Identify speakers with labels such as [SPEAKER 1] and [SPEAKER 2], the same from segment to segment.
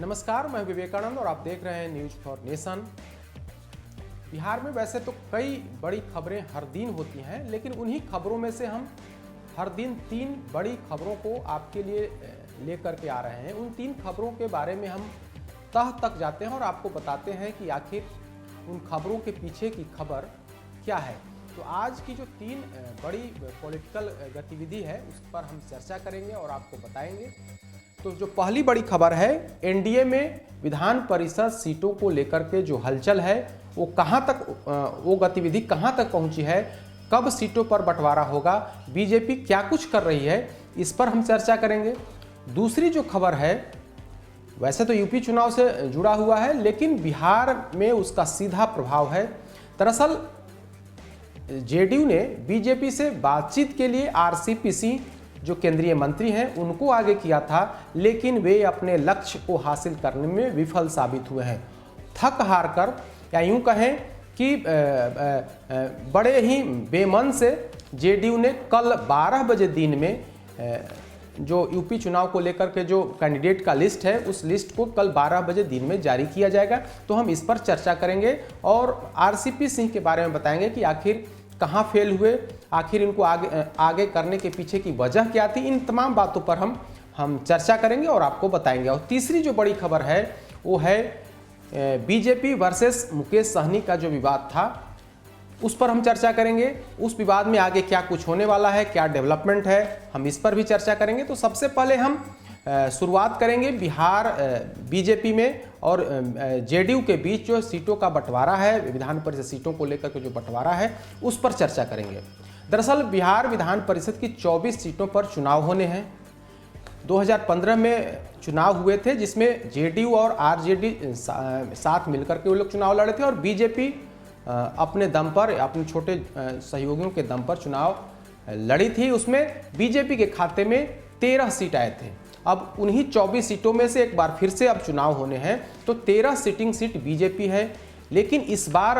[SPEAKER 1] नमस्कार, मैं विवेकानंद और आप देख रहे हैं न्यूज फॉर नेशन। बिहार में वैसे तो कई बड़ी खबरें हर दिन होती हैं, लेकिन उन्हीं खबरों में से हम हर दिन 3 बड़ी खबरों को आपके लिए लेकर के आ रहे हैं। उन 3 खबरों के बारे में हम तह तक जाते हैं और आपको बताते हैं कि आखिर उन खबरों के पीछे की खबर क्या है। तो आज की जो 3 बड़ी पॉलिटिकल गतिविधि है उस पर हम चर्चा करेंगे और आपको बताएंगे। तो जो पहली बड़ी खबर है, एनडीए में विधान परिषद सीटों को लेकर के जो हलचल है वो कहां तक, वो गतिविधि कहां तक पहुंची है, कब सीटों पर बंटवारा होगा, बीजेपी क्या कुछ कर रही है, इस पर हम चर्चा करेंगे। दूसरी जो खबर है, वैसे तो यूपी चुनाव से जुड़ा हुआ है, लेकिन बिहार में उसका सीधा प्रभाव है। दरअसल जेडीयू ने बीजेपी से बातचीत के लिए आरसीपी जो केंद्रीय मंत्री हैं उनको आगे किया था, लेकिन वे अपने लक्ष्य को हासिल करने में विफल साबित हुए हैं। थक हार कर, या यूं कहें कि बड़े ही बेमन से जेडीयू ने कल 12 बजे दिन में जो यूपी चुनाव को लेकर के जो कैंडिडेट का लिस्ट है उस लिस्ट को कल 12 बजे दिन में जारी किया जाएगा। तो हम इस पर चर्चा करेंगे और आरसीपी सिंह के बारे में बताएंगे कि आखिर कहाँ फेल हुए, आखिर इनको आगे करने के पीछे की वजह क्या थी। इन तमाम बातों पर हम चर्चा करेंगे और आपको बताएंगे। और तीसरी जो बड़ी खबर है वो है बीजेपी वर्सेस मुकेश सहनी का जो विवाद था उस पर हम चर्चा करेंगे। उस विवाद में आगे क्या कुछ होने वाला है, क्या डेवलपमेंट है, हम इस पर भी चर्चा करेंगे। तो सबसे पहले हम शुरुआत करेंगे बिहार बीजेपी में और जेडीयू के बीच जो सीटों का बंटवारा है, विधान परिषद सीटों को लेकर के जो बंटवारा है उस पर चर्चा करेंगे। दरअसल बिहार विधान परिषद की 24 सीटों पर चुनाव होने हैं। 2015 में चुनाव हुए थे जिसमें जेडीयू और आरजेडी साथ मिलकर के वो लोग चुनाव लड़े थे और बीजेपी अपने दम पर, अपने छोटे सहयोगियों के दम पर चुनाव लड़ी थी। उसमें बीजेपी के खाते में 13 सीट आए थे। अब उन्हीं 24 सीटों में से एक बार फिर से अब चुनाव होने हैं, तो 13 सिटिंग सीट बीजेपी है। लेकिन इस बार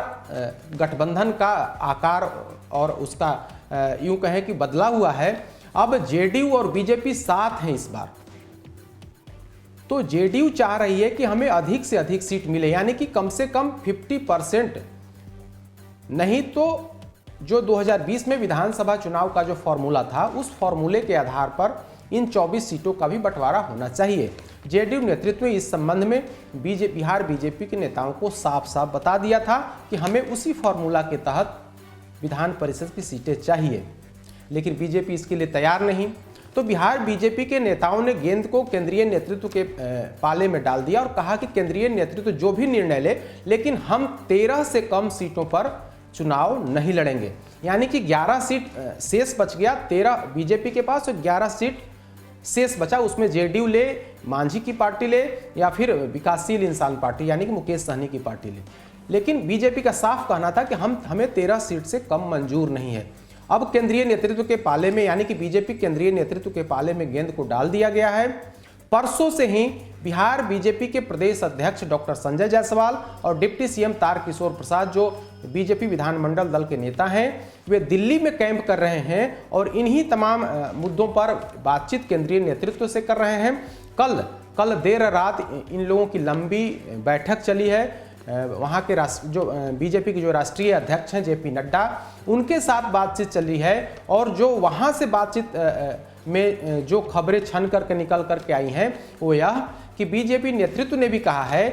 [SPEAKER 1] गठबंधन का आकार और उसका यूं कहें कि बदला हुआ है। अब जेडीयू और बीजेपी साथ हैं इस बार। तो जेडीयू चाह रही है कि हमें अधिक से अधिक सीट मिले, यानी कि कम से कम 50%, नहीं तो जो 2020 में विधानसभा चुनाव का जो फॉर्मूला था उस फॉर्मूले के आधार पर इन 24 सीटों का भी बंटवारा होना चाहिए। जेडीयू नेतृत्व ने इस संबंध में बिहार बीजेपी के नेताओं को साफ साफ बता दिया था कि हमें उसी फॉर्मूला के तहत विधान परिषद की सीटें चाहिए, लेकिन बीजेपी इसके लिए तैयार नहीं। तो बिहार बीजेपी के नेताओं ने गेंद को केंद्रीय नेतृत्व के पाले में डाल दिया और कहा कि केंद्रीय नेतृत्व जो भी निर्णय ले, लेकिन हम 13 से कम सीटों पर चुनाव नहीं लड़ेंगे। यानी कि 11 सीट शेष बच गया, 13 बीजेपी के पास और 11 सीट शेष बचा। उसमें जेडीयू ले, मांझी की पार्टी ले या फिर विकासशील इंसान पार्टी यानी कि मुकेश सहनी की पार्टी ले। लेकिन बीजेपी का साफ कहना था कि हमें 13 सीट से कम मंजूर नहीं है। अब केंद्रीय नेतृत्व के पाले में, यानी कि बीजेपी केंद्रीय नेतृत्व के पाले में गेंद को डाल दिया गया है। परसों से ही बिहार बीजेपी के प्रदेश अध्यक्ष डॉक्टर संजय जायसवाल और डिप्टी सीएम तारकिशोर प्रसाद जो बीजेपी विधानमंडल दल के नेता हैं, वे दिल्ली में कैंप कर रहे हैं और इन्हीं तमाम मुद्दों पर बातचीत केंद्रीय नेतृत्व से कर रहे हैं। कल देर रात इन लोगों की लंबी बैठक चली है। वहाँ के जो बीजेपी के जो राष्ट्रीय अध्यक्ष हैं जेपी नड्डा, उनके साथ बातचीत चली है और जो वहाँ से बातचीत में जो खबरें छन करके निकल करके आई हैं वो यह कि बीजेपी नेतृत्व ने भी कहा है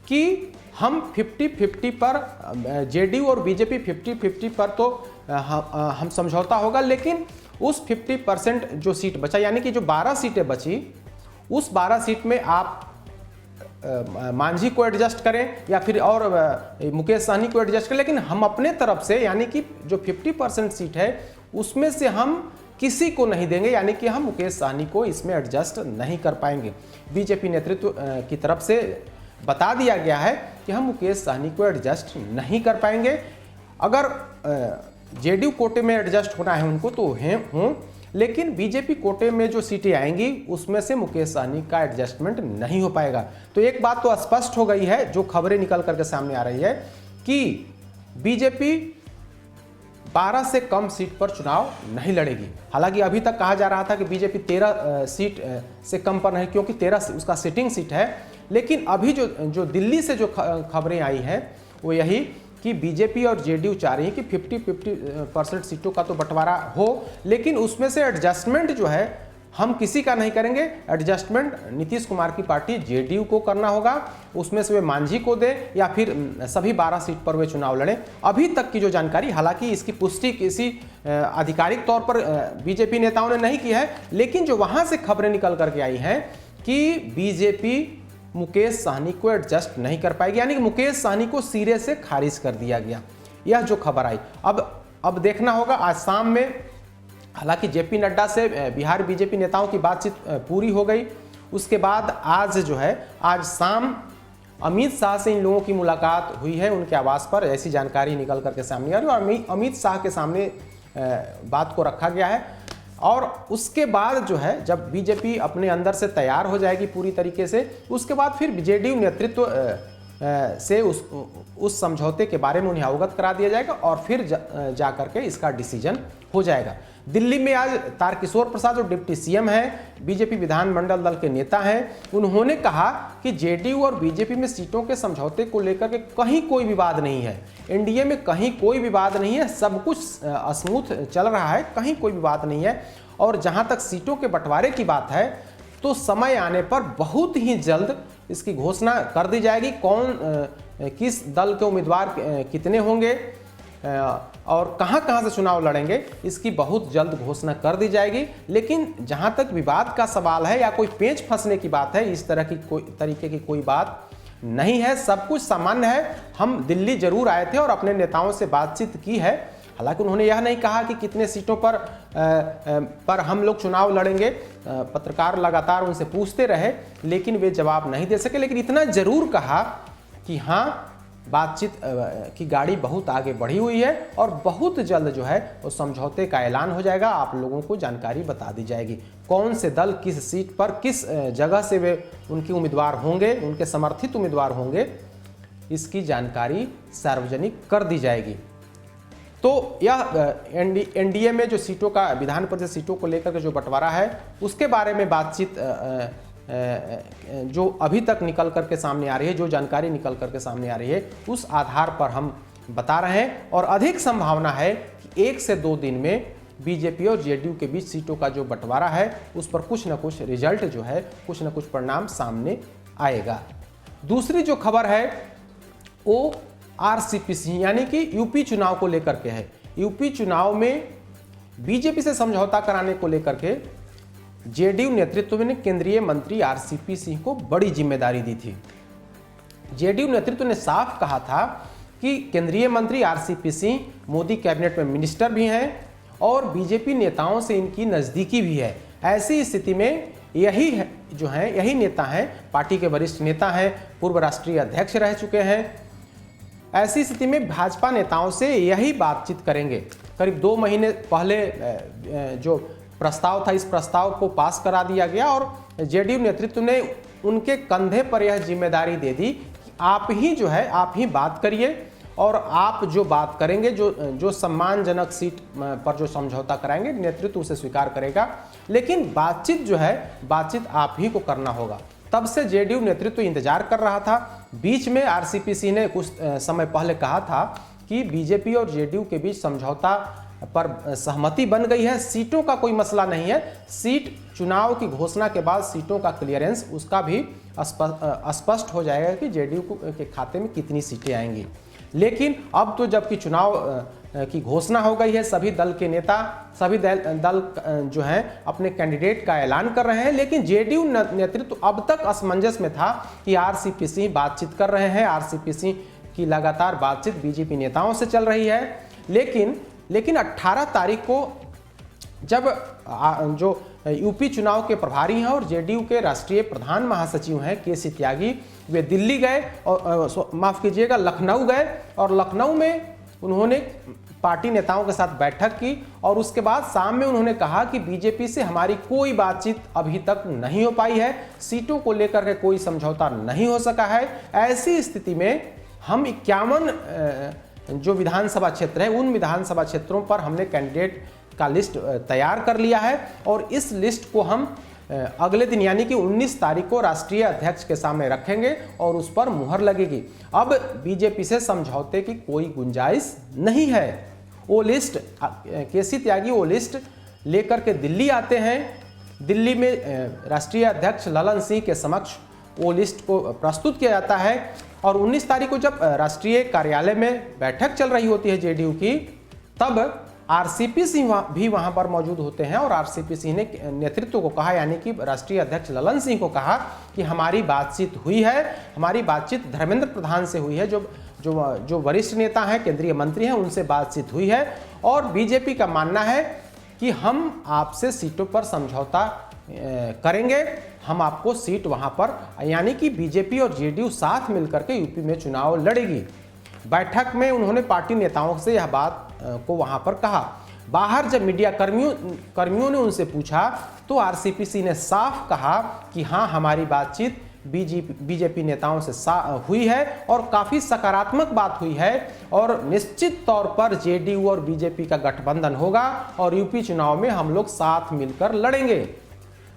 [SPEAKER 1] कि हम 50-50 पर, जेडीयू और बीजेपी 50-50 पर तो हम समझौता होगा, लेकिन उस 50% जो सीट बचा, यानी कि जो 12 सीटें बची, उस 12 सीट में आप मांझी को एडजस्ट करें या फिर और मुकेश सहनी को एडजस्ट करें, लेकिन हम अपने तरफ से, यानी कि जो 50% सीट है उसमें से हम किसी को नहीं देंगे, यानी कि हम मुकेश सहनी को इसमें एडजस्ट नहीं कर पाएंगे। बीजेपी नेतृत्व की तरफ से बता दिया गया है कि हम मुकेश सहनी को एडजस्ट नहीं कर पाएंगे। अगर जेडीयू कोटे में एडजस्ट होना है उनको तो हों, लेकिन बीजेपी कोटे में जो सीटें आएंगी उसमें से मुकेश सहनी का एडजस्टमेंट नहीं हो पाएगा। तो एक बात तो स्पष्ट हो गई है, जो खबरें निकल करके सामने आ रही है कि बीजेपी 12 से कम सीट पर चुनाव नहीं लड़ेगी। हालांकि अभी तक कहा जा रहा था कि बीजेपी 13 सीट से कम पर नहीं, क्योंककि 13 उसका सिटिंग सीट है। लेकिन अभी जो दिल्ली से जो खबरें आई हैं वो यही कि बीजेपी और जेडीयू चाह रही है कि 50-50% सीटों का तो बंटवारा हो, लेकिन उसमें से एडजस्टमेंट जो है हम किसी का नहीं करेंगे। एडजस्टमेंट नीतीश कुमार की पार्टी जेडीयू को करना होगा, उसमें से वे मांझी को दे या फिर सभी 12 सीट पर वे चुनाव लड़ें। अभी तक की जो जानकारी, हालांकि इसकी पुष्टि किसी आधिकारिक तौर पर बीजेपी नेताओं ने नहीं की है, लेकिन जो वहां से खबरें निकल करके आई हैं कि बीजेपी मुकेश सहनी को एडजस्ट नहीं कर पाएगी, यानी कि मुकेश सहनी को सिरे से खारिज कर दिया गया, यह जो खबर आई। अब देखना होगा आज शाम में। हालांकि जेपी नड्डा से बिहार बीजेपी नेताओं की बातचीत पूरी हो गई, उसके बाद आज जो है आज शाम अमित शाह से इन लोगों की मुलाकात हुई है उनके आवास पर, ऐसी जानकारी निकल करके सामने आ रही है। और अमित शाह के सामने बात को रखा गया है और उसके बाद जो है जब बीजेपी अपने अंदर से तैयार हो जाएगी पूरी तरीके से, उसके बाद फिर जेडीयू नेतृत्व से उस समझौते के बारे में उन्हें अवगत करा दिया जाएगा और फिर जा करके इसका डिसीजन हो जाएगा। दिल्ली में आज तारकिशोर प्रसाद जो डिप्टी सीएम हैं, बीजेपी विधानमंडल दल के नेता हैं, उन्होंने कहा कि जेडीयू और बीजेपी में सीटों के समझौते को लेकर के कहीं कोई विवाद नहीं है, एनडीए में कहीं कोई विवाद नहीं है, सब कुछ स्मूथ चल रहा है, कहीं कोई विवाद नहीं है। और जहां तक सीटों के बंटवारे की बात है तो समय आने पर बहुत ही जल्द इसकी घोषणा कर दी जाएगी, कौन किस दल के उम्मीदवार कितने होंगे और कहां से चुनाव लड़ेंगे, इसकी बहुत जल्द घोषणा कर दी जाएगी। लेकिन जहां तक विवाद का सवाल है या कोई पेंच फंसने की बात है, इस तरह की तरीके की कोई बात नहीं है, सब कुछ सामान्य है। हम दिल्ली जरूर आए थे और अपने नेताओं से बातचीत की है, हालांकि उन्होंने यह नहीं कहा कि कितने सीटों पर हम लोग चुनाव लड़ेंगे। पत्रकार लगातार उनसे पूछते रहे लेकिन वे जवाब नहीं दे सके, लेकिन इतना जरूर कहा कि हाँ, बातचीत की गाड़ी बहुत आगे बढ़ी हुई है और बहुत जल्द जो है वो समझौते का ऐलान हो जाएगा, आप लोगों को जानकारी बता दी जाएगी। कौन से दल किस सीट पर किस जगह से वे उनके उम्मीदवार होंगे, उनके समर्थित उम्मीदवार होंगे, इसकी जानकारी सार्वजनिक कर दी जाएगी। तो यह एनडीए में जो सीटों का, विधान परिषद सीटों को लेकर के जो बंटवारा है उसके बारे में बातचीत जो अभी तक निकल करके सामने आ रही है, जो जानकारी निकल करके सामने आ रही है, उस आधार पर हम बता रहे हैं। और अधिक संभावना है कि 1 से 2 दिन में बीजेपी और जेडीयू के बीच सीटों का जो बंटवारा है उस पर कुछ न कुछ रिजल्ट जो है, कुछ न कुछ परिणाम सामने आएगा। दूसरी जो खबर है वो आरसीपीसी यानी कि यूपी चुनाव को लेकर के है। यूपी चुनाव में बीजेपी से समझौता कराने को लेकर के जेडीयू नेतृत्व ने केंद्रीय मंत्री आरसीपी सिंह को बड़ी जिम्मेदारी दी थी। जेडीयू नेतृत्व ने साफ कहा था कि केंद्रीय मंत्री आरसीपी सिंह मोदी कैबिनेट में मिनिस्टर भी हैं और बीजेपी नेताओं से इनकी नज़दीकी भी है। ऐसी स्थिति में यही नेता हैं, पार्टी के वरिष्ठ नेता हैं, पूर्व राष्ट्रीय अध्यक्ष रह चुके हैं। ऐसी स्थिति में भाजपा नेताओं से यही बातचीत करेंगे। करीब 2 महीने पहले जो प्रस्ताव था, इस प्रस्ताव को पास करा दिया गया और जेडीयू नेतृत्व ने उनके कंधे पर यह जिम्मेदारी दे दी कि आप ही बात करिए और आप जो बात करेंगे, जो सम्मानजनक सीट पर जो समझौता कराएंगे, नेतृत्व उसे स्वीकार करेगा, लेकिन बातचीत आप ही को करना होगा। तब से जेडीयू नेतृत्व इंतजार कर रहा था। बीच में आरसीपी सिंह ने कुछ समय पहले कहा था कि बीजेपी और जेडीयू के बीच समझौता पर सहमति बन गई है, सीटों का कोई मसला नहीं है, सीट चुनाव की घोषणा के बाद सीटों का क्लियरेंस उसका भी स्पष्ट हो जाएगा कि जेडीयू के खाते में कितनी सीटें आएंगी। लेकिन अब तो जबकि चुनाव की घोषणा हो गई है, सभी दल के नेता, सभी दल जो हैं अपने कैंडिडेट का ऐलान कर रहे हैं, लेकिन जेडीयू नेतृत्व अब तक असमंजस में था कि आरसीपी सिंह बातचीत कर रहे हैं, आरसीपी सिंह की लगातार बातचीत बीजेपी नेताओं से चल रही है। लेकिन 18 तारीख को जब जो यूपी चुनाव के प्रभारी हैं और जेडीयू के राष्ट्रीय प्रधान महासचिव हैं केसी त्यागी, वे दिल्ली गए और माफ कीजिएगा लखनऊ गए और लखनऊ में उन्होंने पार्टी नेताओं के साथ बैठक की और उसके बाद शाम में उन्होंने कहा कि बीजेपी से हमारी कोई बातचीत अभी तक नहीं हो पाई है, सीटों को लेकर के कोई समझौता नहीं हो सका है। ऐसी स्थिति में हम 51 जो विधानसभा क्षेत्र है उन विधानसभा क्षेत्रों पर हमने कैंडिडेट का लिस्ट तैयार कर लिया है और इस लिस्ट को हम अगले दिन यानी कि 19 तारीख को राष्ट्रीय अध्यक्ष के सामने रखेंगे और उस पर मुहर लगेगी। अब बीजेपी से समझौते की कोई गुंजाइश नहीं है। वो लिस्ट केसी त्यागी वो लिस्ट लेकर के दिल्ली आते हैं। दिल्ली में राष्ट्रीय अध्यक्ष ललन सिंह के समक्ष वो लिस्ट को प्रस्तुत किया जाता है और 19 तारीख को जब राष्ट्रीय कार्यालय में बैठक चल रही होती है जेडीयू की, तब आरसीपी सिंह भी वहां पर मौजूद होते हैं और आरसीपी सिंह ने नेतृत्व को कहा यानी कि राष्ट्रीय अध्यक्ष ललन सिंह को कहा कि हमारी बातचीत हुई है, हमारी बातचीत धर्मेंद्र प्रधान से हुई है, जो वरिष्ठ नेता हैं, केंद्रीय मंत्री हैं, उनसे बातचीत हुई है और बीजेपी का मानना है कि हम आपसे सीटों पर समझौता करेंगे, हम आपको सीट वहां पर, यानी कि बीजेपी और जेडीयू साथ मिलकर के यूपी में चुनाव लड़ेगी। बैठक में उन्होंने पार्टी नेताओं से यह बात को वहां पर कहा। बाहर जब मीडिया कर्मियों ने उनसे पूछा तो आरसीपी ने साफ कहा कि हाँ, हमारी बातचीत बीजेपी नेताओं से हुई है और काफी सकारात्मक बात हुई है और निश्चित तौर पर जेडीयू और बीजेपी का गठबंधन होगा और यूपी चुनाव में हम लोग साथ मिलकर लड़ेंगे।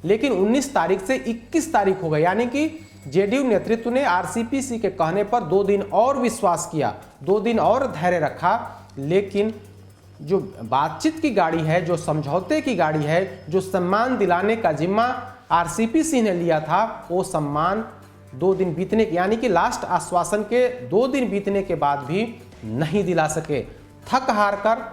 [SPEAKER 1] लेकिन 19 तारीख से 21 तारीख हो गई, यानी कि जेडीयू नेतृत्व ने आरसीपी के कहने पर 2 दिन और विश्वास किया, 2 दिन और धैर्य रखा, लेकिन जो बातचीत की गाड़ी है, जो समझौते की गाड़ी है, जो सम्मान दिलाने का जिम्मा आरसीपी सिंह ने लिया था, वो सम्मान 2 दिन बीतने यानी कि लास्ट आश्वासन के 2 दिन बीतने के बाद भी नहीं दिला सके। थक हार कर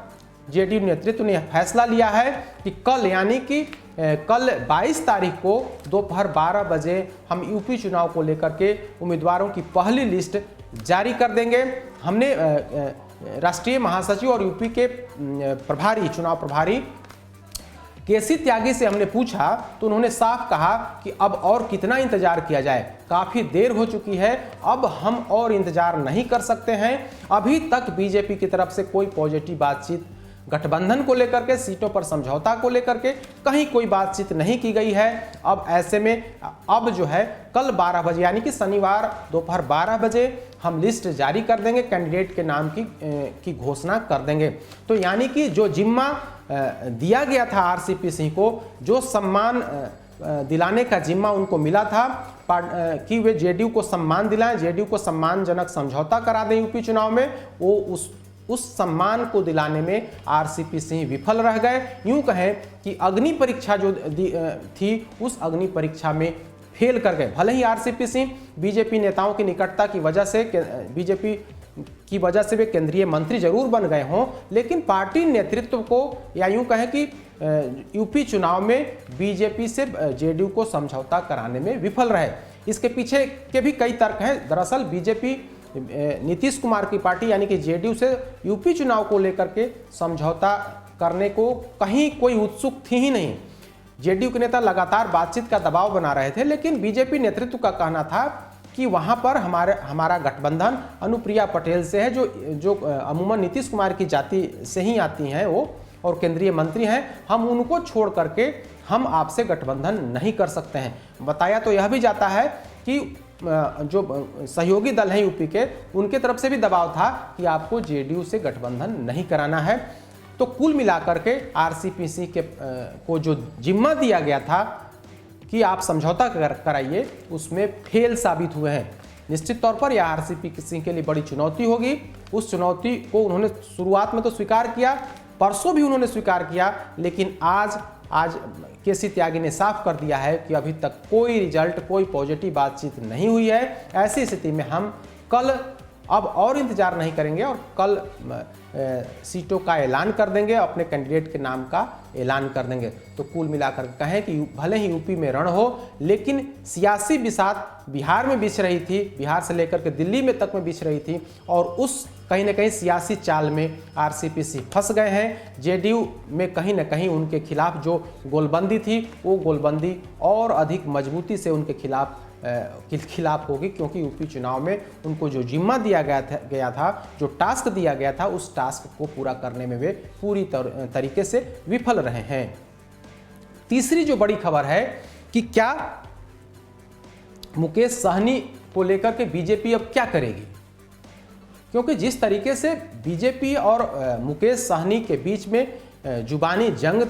[SPEAKER 1] जेडीयू नेतृत्व ने फैसला लिया है कि कल यानी कि कल 22 तारीख को दोपहर 12 बजे हम यूपी चुनाव को लेकर के उम्मीदवारों की पहली लिस्ट जारी कर देंगे। हमने राष्ट्रीय महासचिव और यूपी के चुनाव प्रभारी केसी त्यागी से हमने पूछा तो उन्होंने साफ कहा कि अब और कितना इंतजार किया जाए, काफी देर हो चुकी है, अब हम और इंतजार नहीं कर सकते हैं। अभी तक बीजेपी की तरफ से कोई पॉजिटिव बातचीत गठबंधन को लेकर के, सीटों पर समझौता को लेकर के कहीं कोई बातचीत नहीं की गई है। अब ऐसे में अब जो है कल 12 बजे यानी कि शनिवार दोपहर 12 बजे हम लिस्ट जारी कर देंगे, कैंडिडेट के नाम की घोषणा कर देंगे। तो यानी कि जो जिम्मा दिया गया था आरसीपी सिंह को, जो सम्मान दिलाने का जिम्मा उनको मिला था कि वे जेडीयू को सम्मान दिलाएं, जेडीयू को सम्मानजनक समझौता करा दें यूपी चुनाव में, वो उस सम्मान को दिलाने में आरसीपी सिंह विफल रह गए। यूं कहें कि अग्नि परीक्षा जो थी उस अग्नि परीक्षा में फेल कर गए। भले ही आरसीपी सिंह बीजेपी नेताओं की निकटता की वजह से बीजेपी की वजह से वे केंद्रीय मंत्री जरूर बन गए हों, लेकिन पार्टी नेतृत्व को या यूं कहें कि यूपी चुनाव में बीजेपी से जेडीयू को समझौता कराने में विफल रहे। इसके पीछे के भी कई तर्क हैं। दरअसल बीजेपी नीतीश कुमार की पार्टी यानी कि जेडीयू से यूपी चुनाव को लेकर के समझौता करने को कहीं कोई उत्सुक थी ही नहीं। जेडीयू के नेता लगातार बातचीत का दबाव बना रहे थे, लेकिन बीजेपी नेतृत्व का कहना था कि वहां पर हमारा गठबंधन अनुप्रिया पटेल से है, जो अमूमन नीतीश कुमार की जाति से ही आती हैं वो और केंद्रीय मंत्री हैं, हम उनको छोड़ करके हम आपसे गठबंधन नहीं कर सकते हैं। बताया तो यह भी जाता है कि जो सहयोगी दल हैं यूपी के, उनके तरफ से भी दबाव था कि आपको जेडीयू से गठबंधन नहीं कराना है। तो कुल मिलाकर के आरसीपी सिंह को जो जिम्मा दिया गया था कि आप समझौता कराइए, उसमें फेल साबित हुए हैं। निश्चित तौर पर यह आरसीपी सिंह के लिए बड़ी चुनौती होगी। उस चुनौती को उन्होंने शुरुआत में तो स्वीकार किया, परसों भी उन्होंने स्वीकार किया, लेकिन आज केसी त्यागी ने साफ कर दिया है कि अभी तक कोई रिजल्ट, कोई पॉजिटिव बातचीत नहीं हुई है। ऐसी स्थिति में हम कल अब और इंतजार नहीं करेंगे और कल सीटों का ऐलान कर देंगे, अपने कैंडिडेट के नाम का ऐलान कर देंगे। तो कुल मिलाकर कहें कि भले ही यूपी में रण हो, लेकिन सियासी बिसात बिहार में बिछ रही थी, बिहार से लेकर के दिल्ली में तक में बिछ रही थी और उस कहीं ना कहीं सियासी चाल में आरसीपी सिंह फंस गए हैं। जेडीयू में कहीं ना कहीं उनके खिलाफ जो गोलबंदी थी, वो गोलबंदी और अधिक मजबूती से उनके खिलाफ होगी, क्योंकि यूपी चुनाव में उनको जो जिम्मा दिया गया था, जो टास्क दिया गया था, उस टास्क को पूरा करने में वे पूरी तरीके से विफल रहे हैं। तीसरी जो बड़ी खबर है कि क्या मुकेश सहनी को लेकर के बीजेपी अब क्या करेगी। क्योंकि जिस तरीके से बीजेपी और मुकेश सहनी के बीच में जुबानी जंग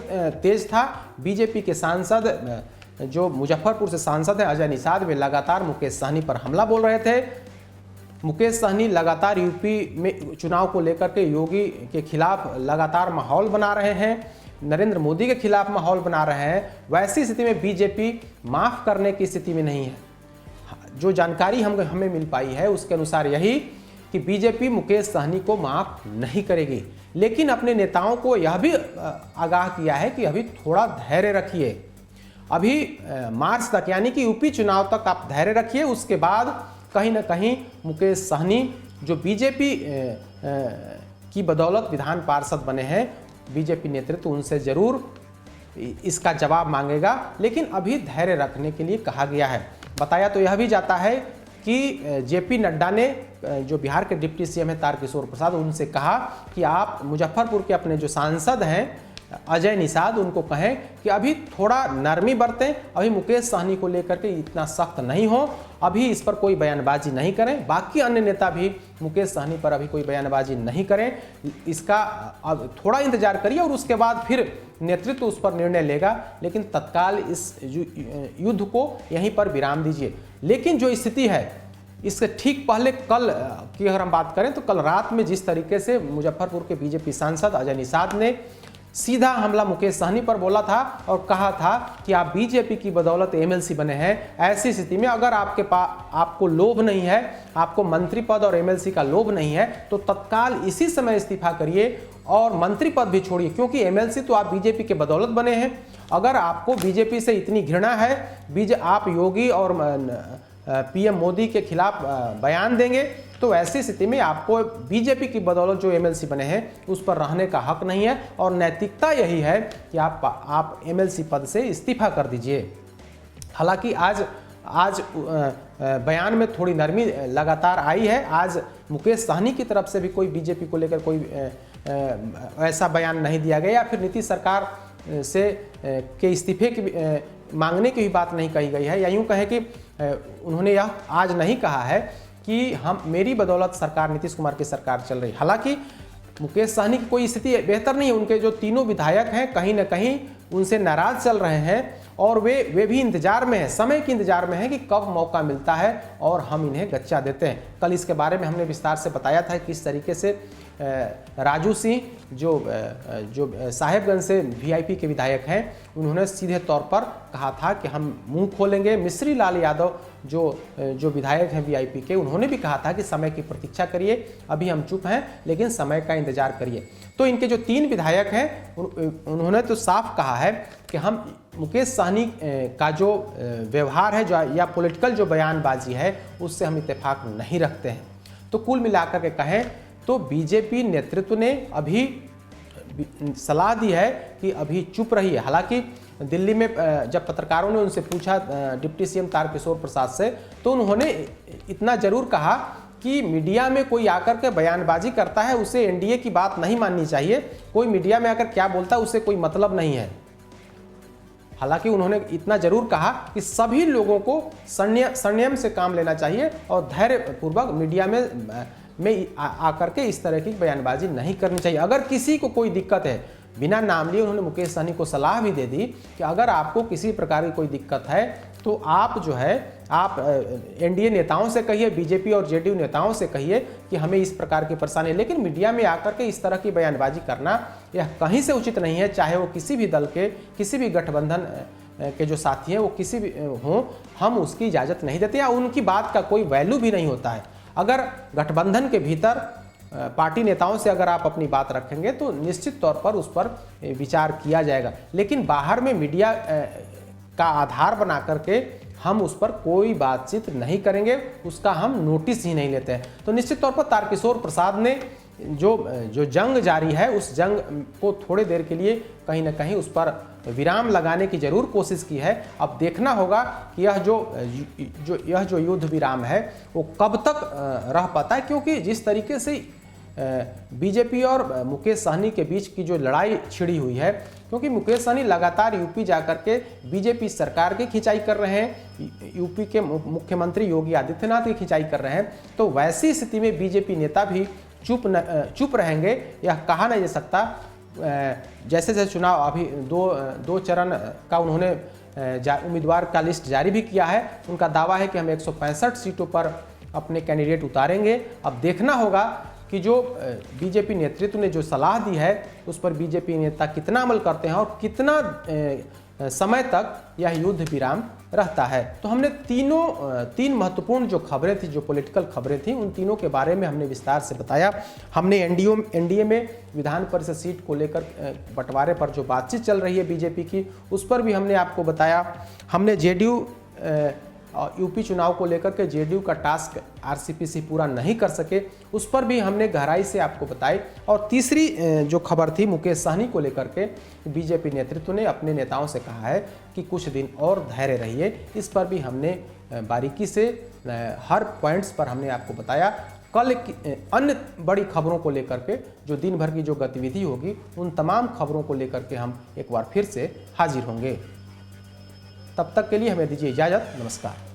[SPEAKER 1] तेज था, बीजेपी के सांसद जो मुजफ्फरपुर से सांसद है अजय निषाद, वे लगातार मुकेश सहनी पर हमला बोल रहे थे। मुकेश सहनी लगातार यूपी में चुनाव को लेकर के योगी के खिलाफ लगातार माहौल बना रहे हैं, नरेंद्र मोदी के खिलाफ माहौल बना रहे हैं। वैसी स्थिति में बीजेपी माफ़ करने की स्थिति में नहीं है। जो जानकारी हमें मिल पाई है उसके अनुसार यही कि बीजेपी मुकेश सहनी को माफ़ नहीं करेगी, लेकिन अपने नेताओं को यह भी आगाह किया है कि अभी थोड़ा धैर्य रखिए, अभी मार्च तक यानी कि यूपी चुनाव तक आप धैर्य रखिए। उसके बाद कहीं ना कहीं मुकेश सहनी जो बीजेपी की बदौलत विधान पार्षद बने हैं, बीजेपी नेतृत्व उनसे जरूर इसका जवाब मांगेगा, लेकिन अभी धैर्य रखने के लिए कहा गया है। बताया तो यह भी जाता है कि जेपी नड्डा ने, जो बिहार के डिप्टी सीएम है तारकिशोर प्रसाद, उनसे कहा कि आप मुजफ्फरपुर के अपने जो सांसद हैं अजय निषाद, उनको कहें कि अभी थोड़ा नरमी बरतें, अभी मुकेश सहनी को लेकर के इतना सख्त नहीं हो, अभी इस पर कोई बयानबाजी नहीं करें। बाकी अन्य नेता भी मुकेश सहनी पर अभी कोई बयानबाजी नहीं करें, इसका अब थोड़ा इंतजार करिए और उसके बाद फिर नेतृत्व उस पर निर्णय लेगा, लेकिन तत्काल इस युद्ध को यहीं पर विराम दीजिए। लेकिन जो स्थिति है इससे ठीक पहले कल की अगर हम बात करें तो कल रात में जिस तरीके से मुजफ्फरपुर के बीजेपी सांसद अजय निषाद ने सीधा हमला मुकेश सहनी पर बोला था और कहा था कि आप बीजेपी की बदौलत एमएलसी बने हैं, ऐसी स्थिति में अगर आपको लोभ नहीं है, आपको मंत्री पद और एमएलसी का लोभ नहीं है, तो तत्काल इसी समय इस्तीफा करिए और मंत्री पद भी छोड़िए, क्योंकि एमएलसी तो आप बीजेपी के बदौलत बने हैं। अगर आपको बीजेपी से इतनी घृणा है, आप योगी और पीएम मोदी के खिलाफ बयान देंगे, तो ऐसी स्थिति में आपको बीजेपी की बदौलत जो एमएलसी बने हैं उस पर रहने का हक नहीं है, और नैतिकता यही है कि आप एमएलसी पद से इस्तीफा कर दीजिए। हालांकि आज बयान में थोड़ी नरमी लगातार आई है। आज मुकेश सहनी की तरफ से भी कोई बीजेपी को लेकर कोई ऐसा बयान नहीं दिया गया, या फिर नीतीश सरकार से के इस्तीफे की मांगने की भी बात नहीं कही गई है, या यूँ कहें कि उन्होंने यह आज नहीं कहा है कि मेरी बदौलत सरकार, नीतीश कुमार की सरकार चल रही। हालांकि मुकेश सहनी की कोई स्थिति बेहतर नहीं है, उनके जो तीनों विधायक हैं कहीं ना कहीं उनसे नाराज चल रहे हैं, और वे भी इंतजार में हैं, समय के इंतजार में हैं कि कब मौका मिलता है और हम इन्हें गच्चा देते हैं। कल इसके बारे में हमने विस्तार से बताया था किस तरीके से राजू सिंह जो साहेबगंज से वीआईपी के विधायक हैं, उन्होंने सीधे तौर पर कहा था कि हम मुंह खोलेंगे। मिश्री लाल यादव जो विधायक हैं वीआईपी के, उन्होंने भी कहा था कि समय की प्रतीक्षा करिए, अभी हम चुप हैं लेकिन समय का इंतजार करिए। तो इनके जो तीन विधायक हैं उन्होंने तो साफ कहा है कि हम मुकेश सहनी का जो व्यवहार है जो या पॉलिटिकल जो बयानबाजी है उससे हम इत्तेफाक नहीं रखते हैं। तो कुल मिलाकर के कहें तो बीजेपी नेतृत्व ने अभी सलाह दी है कि अभी चुप रहिए। हालांकि दिल्ली में जब पत्रकारों ने उनसे पूछा डिप्टी सीएम तारकिशोर प्रसाद से, तो उन्होंने इतना जरूर कहा कि मीडिया में कोई आकर के बयानबाजी करता है उसे एनडीए की बात नहीं माननी चाहिए, कोई मीडिया में आकर क्या बोलता है उससे कोई मतलब नहीं है। हालांकि उन्होंने इतना जरूर कहा कि सभी लोगों को संयम से काम लेना चाहिए और धैर्यपूर्वक मीडिया में आकर के इस तरह की बयानबाजी नहीं करनी चाहिए। अगर किसी को कोई दिक्कत है, बिना नाम लिए उन्होंने मुकेश सहनी को सलाह भी दे दी कि अगर आपको किसी प्रकार की कोई दिक्कत है तो आप जो है आप एनडीए नेताओं से कहिए, बीजेपी और जेडीयू नेताओं से कहिए कि हमें इस प्रकार की परेशानी है। लेकिन मीडिया में आकर के इस तरह की बयानबाजी करना यह कहीं से उचित नहीं है, चाहे वो किसी भी दल के, किसी भी गठबंधन के जो साथी हैं वो किसी भी हों, हम उसकी इजाज़त नहीं देते या उनकी बात का कोई वैल्यू भी नहीं होता है। अगर गठबंधन के भीतर पार्टी नेताओं से अगर आप अपनी बात रखेंगे तो निश्चित तौर पर उस पर विचार किया जाएगा, लेकिन बाहर में मीडिया का आधार बना करके हम उस पर कोई बातचीत नहीं करेंगे, उसका हम नोटिस ही नहीं लेते हैं। तो निश्चित तौर पर तारकिशोर प्रसाद ने जो जंग जारी है उस जंग को थोड़ी देर के लिए कहीं ना कहीं उस पर विराम लगाने की जरूर कोशिश की है। अब देखना होगा कि यह जो युद्ध विराम है वो कब तक रह पाता है, क्योंकि जिस तरीके से बीजेपी और मुकेश सहनी के बीच की जो लड़ाई छिड़ी हुई है, क्योंकि मुकेश सहनी लगातार यूपी जाकर के बीजेपी सरकार की खिंचाई कर रहे हैं, यूपी के मुख्यमंत्री योगी आदित्यनाथ की खिंचाई कर रहे हैं, तो वैसी स्थिति में बीजेपी नेता भी चुप रहेंगे यह कहा नहीं जा सकता। जैसे जैसे चुनाव अभी दो चरण का उन्होंने उम्मीदवार का लिस्ट जारी भी किया है, उनका दावा है कि हम 165 सीटों पर अपने कैंडिडेट उतारेंगे। अब देखना होगा कि जो बीजेपी नेतृत्व ने जो सलाह दी है उस पर बीजेपी नेता कितना अमल करते हैं और कितना समय तक यह युद्ध विराम रहता है। तो हमने तीन महत्वपूर्ण जो खबरें थी, जो पॉलिटिकल खबरें थी, उन तीनों के बारे में हमने विस्तार से बताया। हमने एनडीए में विधान परिषद सीट को लेकर बंटवारे पर जो बातचीत चल रही है बीजेपी की, उस पर भी हमने आपको बताया। हमने जेडीयू यूपी चुनाव को लेकर के जेडीयू का टास्क आरसीपीसी पूरा नहीं कर सके, उस पर भी हमने गहराई से आपको बताई। और तीसरी जो खबर थी मुकेश सहनी को लेकर के, बीजेपी नेतृत्व ने अपने नेताओं से कहा है कि कुछ दिन और धैर्य रहिए। इस पर भी हमने बारीकी से हर पॉइंट्स पर हमने आपको बताया। कल अन्य बड़ी खबरों को लेकर के जो दिन भर की जो गतिविधि होगी, उन तमाम खबरों को लेकर के हम एक बार फिर से हाजिर होंगे। तब तक के लिए हमें दीजिए इजाज़त। नमस्कार।